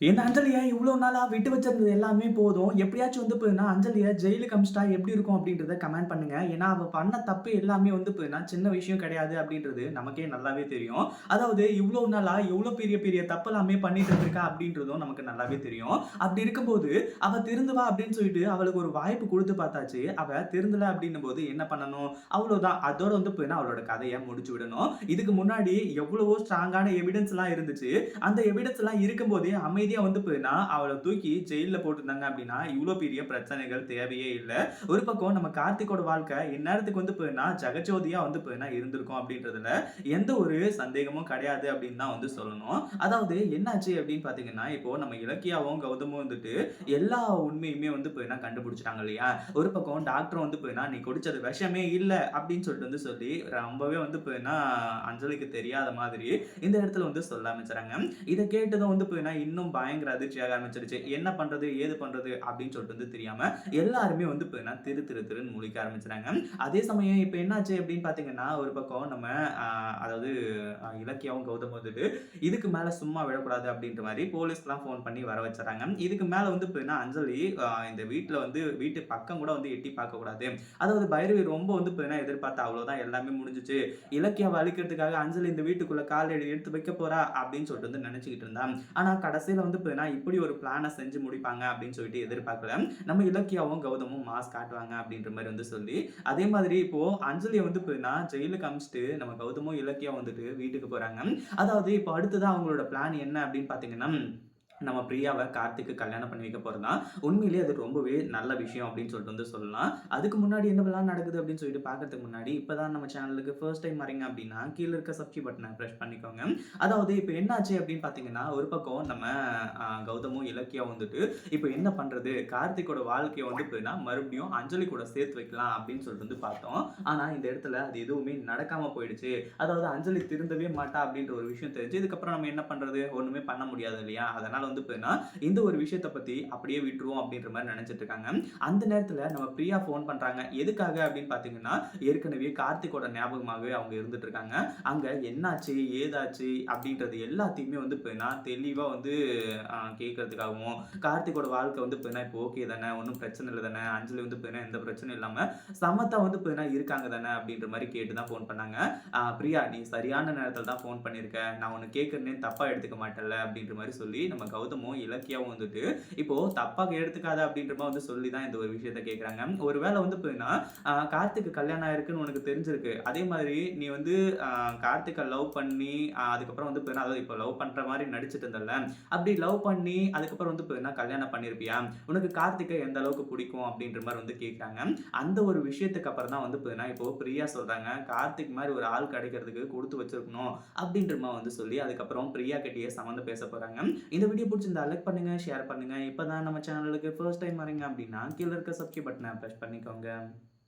இந்த அஞ்சலிய இவ்ளோ நாளா விட்டு வச்சிருந்தது எல்லாமே போதும். எப்படியாச்சும் வந்து போதுன்னா, அஞ்சலிய ஜெயிலுக்கு அனுப்பிச்சிட்டா எப்படி இருக்கும் அப்படின்றத கமெண்ட் பண்ணுங்க. ஏன்னா, அவ பண்ண தப்பு எல்லாமே வந்து போதுன்னா, சின்ன விஷயம் கிடையாது அப்படின்றது நமக்கே நல்லாவே தெரியும். அதாவது இவ்ளோ நாளா எவ்ளோ பெரிய பெரிய தப்பெல்லாமே பண்ணிட்டு இருந்திருக்கா அப்படின்றதும் நமக்கு நல்லாவே தெரியும். அப்படி இருக்கும்போது, அவ திருந்துவா அப்படின்னு சொல்லிட்டு அவளுக்கு ஒரு வாய்ப்பு குடுத்து பார்த்தாச்சு. அவ திருந்தல அப்படின்னும்போது என்ன பண்ணணும்? அவ்வளோதான். அதோட வந்து போதுன்னா அவளோட கதைய முடிச்சு விடணும். இதுக்கு முன்னாடி எவ்வளவோ ஸ்ட்ராங்கான எவிடன்ஸ்லாம் இருந்துச்சு. அந்த எவிடன்ஸ் எல்லாம் இருக்கும்போதே அமைதியா வந்து போயினா அவள தூக்கி ஜெயில்ல போட்டிருந்தாங்க அப்படின்னா, இவ்ளோ பெரிய பிரச்சனைகள் தேவையே இல்ல. ஒரு பக்கம் நம்ம கார்த்திக்கோட வாழ்க்கை இந்நேரத்துக்கு வந்து போயினா ஜெகஜோதியா வந்து போயினா இருந்திருக்கும் அப்படின்றதுல எந்த ஒரு சந்தேகமும் கிடையாது அப்படின்னு தான் வந்து சொல்லணும். அதாவது என்னாச்சு அப்படின்னு பார்த்தீங்கன்னா, இப்போ நம்ம இலக்கியாவும், கௌதமும் வந்துட்டு எல்லா உண்மையுமே வந்து போயினா கண்டுபிடிச்சுட்டாங்க இல்லையா? ஒரு பக்கம் டாக்டரும் வந்து போயினா, "நீ குடிச்சது விஷமே இல்ல" அப்படின்னு சொல்லிட்டு வந்து சொல்லி ரொம்பவே வந்து போயினா அஞ்சலிக்கு தெரியாத மாதிரி இந்த இடத்துல வந்து சொல்ல ஆரம்பிச்சுறாங்க. இத கேட்டதும் வந்து பார்த்தீங்கன்னா, இன்னும் பயங்கர அதிர்ச்சியாக ஆரம்பிச்சுருச்சு. என்ன பண்றது? ஏது பண்றது? அப்படின்னு சொல்லிட்டு வந்து தெரியாம எல்லாருமே வந்து பார்த்தீங்கன்னா, திரு திரு திருன்னு முழிக்க ஆரம்பிச்சுட்டாங்க. அதே சமயம் இப்ப என்னாச்சு அப்படின்னு பார்த்தீங்கன்னா, ஒரு பக்கம் நம்ம அ அதாவது இலக்கியாவும், கௌதமும் வந்துட்டு இதுக்கு மேல சும்மா விடக்கூடாது அப்படின்ற மாரி போலீஸ்க்குலாம் ஃபோன் பண்ணி வர வச்சுர்றாங்க. இதுக்கு மேல வந்து பார்த்தீங்கன்னா, அஞ்சலி இந்த வீட்ல வந்து வீட்டு பக்கம் கூட வந்து எட்டி பார்க்கக்கூடாது. அதாவது பைரவி ரொம்ப வந்து பார்த்தீங்கன்னா, எதிர்பார்த்தா அவ்வளோதான் எல்லாமே முடிஞ்சுச்சு. இலக்கியாவ அழிக்கிறதுக்காக அஞ்சலி இந்த வீட்டுக்குள்ள கால் எடுத்து வைக்க போறா அப்படின்னு சொல்லிட்டு வந்து நினைச்சுக்கிட்டு இருந்தான். ஆனா கடைசியில வந்து பார்த்தீங்கன்னா, இப்படி ஒரு பிளான செஞ்சு முடிப்பாங்க அப்படின்னு சொல்லிட்டு எதிர்பார்க்கல. நம்ம இலக்கியாவும், கௌதமும் மாஸ் காட்டுவாங்க அப்படின்ற மாரி வந்து சொல்லி, அதே மாதிரி இப்போ அஞ்சலிய வந்து பார்த்தீங்கன்னா, ஜெயிலுக்கு அனுப்பிச்சுட்டு நம்ம கௌதமும், இலக்கியாவும் வந்துட்டு வீட்டுக்கு போறாங்க. அதாவது இப்போ அடுத்ததா அவங்களோட பிளான் என்ன அப்படின்னு பார்த்தீங்கன்னா, நம்ம பிரியாவ கார்த்திக்கு கல்யாணம் பண்ணி வைக்க போறது தான். உண்மையிலேயே அது ரொம்பவே நல்ல விஷயம் அப்படின்னு சொல்லிட்டு வந்து சொல்லலாம். அதுக்கு முன்னாடி என்னவெல்லாம் நடக்குது அப்படின்னு சொல்லிட்டு பார்க்கறதுக்கு முன்னாடி, இப்ப தான் நம்ம சேனலுக்கு ஃபர்ஸ்ட் டைம் வரீங்க அப்படின்னா, கீழ இருக்க சப்ஸ்கிரைப் பட்டன பிரஸ் பண்ணிக்கோங்க. அதாவது இப்ப என்னாச்சு அப்படின்னு பார்த்தீங்கன்னா, ஒரு பக்கம் நம்ம கௌதமும், இலக்கியாவும் வந்துட்டு, இப்ப என்ன பண்றது? கார்த்திக்கோட வாழ்க்கைய வந்து எப்படின்னா, மறுபடியும் அஞ்சலி கூட சேர்த்து வைக்கலாம் அப்படின்னு சொல்லிட்டு வந்து பார்த்தோம். ஆனா இந்த இடத்துல அது எதுவுமே நடக்காம போயிடுச்சு. அதாவது அஞ்சலி திருந்தவே மாட்டா அப்படின்ற ஒரு விஷயம் தெரிஞ்சு, இதுக்கப்புறம் நம்ம என்ன பண்றது? ஒண்ணுமே பண்ண முடியாது இல்லையா? அதனால வந்து பார்த்தீங்கன்னா, இந்த ஒரு விஷயத்த பத்தி அப்படியே விட்டுருவோம் அப்படின்ற மாரி நெனச்சுட்டு இருக்காங்க. அந்த நேரத்துல நம்ம பிரியா ஃபோன் பண்றாங்க. எதுக்காக அப்படின்னு பார்த்தீங்கன்னா, ஏற்கனவே கார்த்திக்கோட ஞாபகமாகவே அவங்க இருந்துட்டு இருக்காங்க. அங்க என்னாச்சு? ஏதாச்சு? அப்படின்றது எல்லாத்தையுமே வந்து பார்த்தீங்கன்னா, தெளிவா வந்து கேட்கறதுக்காகவும், கார்த்திக்கோட வாழ்க்கை வந்து பார்த்தீங்கன்னா, இப்போ ஓகே தானே, ஒண்ணும் பிரச்சனை இல்ல தானே, அஞ்சலி வந்து பார்த்தீங்கன்னா, எந்த பிரச்சனையும் இல்லாம சமத்தா வந்து பார்த்தீங்கன்னா இருக்காங்க தானே அப்படின்ற மாரி கேட்டு தான் ஃபோன் பண்ணாங்க. "பிரியா நீ சரியான நேரத்தில தான் ஃபோன் பண்ணியிருக்க. நான் ஒண்ணு கேட்கிறேனே தப்பா எடுத்துக்க மாட்டல்ல" அப்படின்ற மாரி சொல்லி நம்ம கௌதமும், இலக்கியாவும் வந்துட்டு இப்போ தப்பா எடுத்துக்காத அப்படின்ற மாரி வந்து சொல்லி தான் இந்த ஒரு விஷயத்த கேட்கறாங்க. ஒரு வேள வந்து பார்த்தீங்கன்னா, கார்த்திக்கு கல்யாணம் ஆயிருக்குன்னு உனக்கு தெரிஞ்சிருக்கு. அதே மாதிரி நீ வந்து அ கார்த்திக்க லவ் பண்ணி அதுக்கப்புறம் வந்து பார்த்தீங்கன்னா, அதாவது இப்போ லவ் பண்ற மாரி நடிச்சிட்டு இருந்தல்ல. அப்படி லவ் பண்ணி அதுக்கப்புறம் வந்து பார்த்தீங்கன்னா, கல்யாணம் பண்ணியிருப்பியா? உனக்கு கார்த்திக்க எந்த அளவுக்கு பிடிக்கும்? அப்படின்ற மாரி வந்து கேட்கறாங்க. அந்த ஒரு விஷயத்துக்கு அப்புறம் தான் வந்து பார்த்தீங்கன்னா, இப்போ பிரியா சொல்றாங்க, கார்த்திக் மாரி ஒரு ஆள் கிடைக்கிறதுக்கு குடுத்து வச்சிருக்கணும். அப்படின்ற மாரி வந்து சொல்லி, அதுக்கப்புறம் பிரியா கிட்டயே சம்மந்தம் பேச போறாங்க. இந்த வீடியோ புடிச்சிருந்தா லைக் பண்ணுங்க, ஷேர் பண்ணுங்க. இப்ப தான் நம்ம சேனலுக்கு ஃபர்ஸ்ட் டைம் வரீங்க அப்படின்னா, கீழ இருக்க சப்ஸ்கிரைப் பட்டன பிரஸ் பண்ணிக்கோங்க.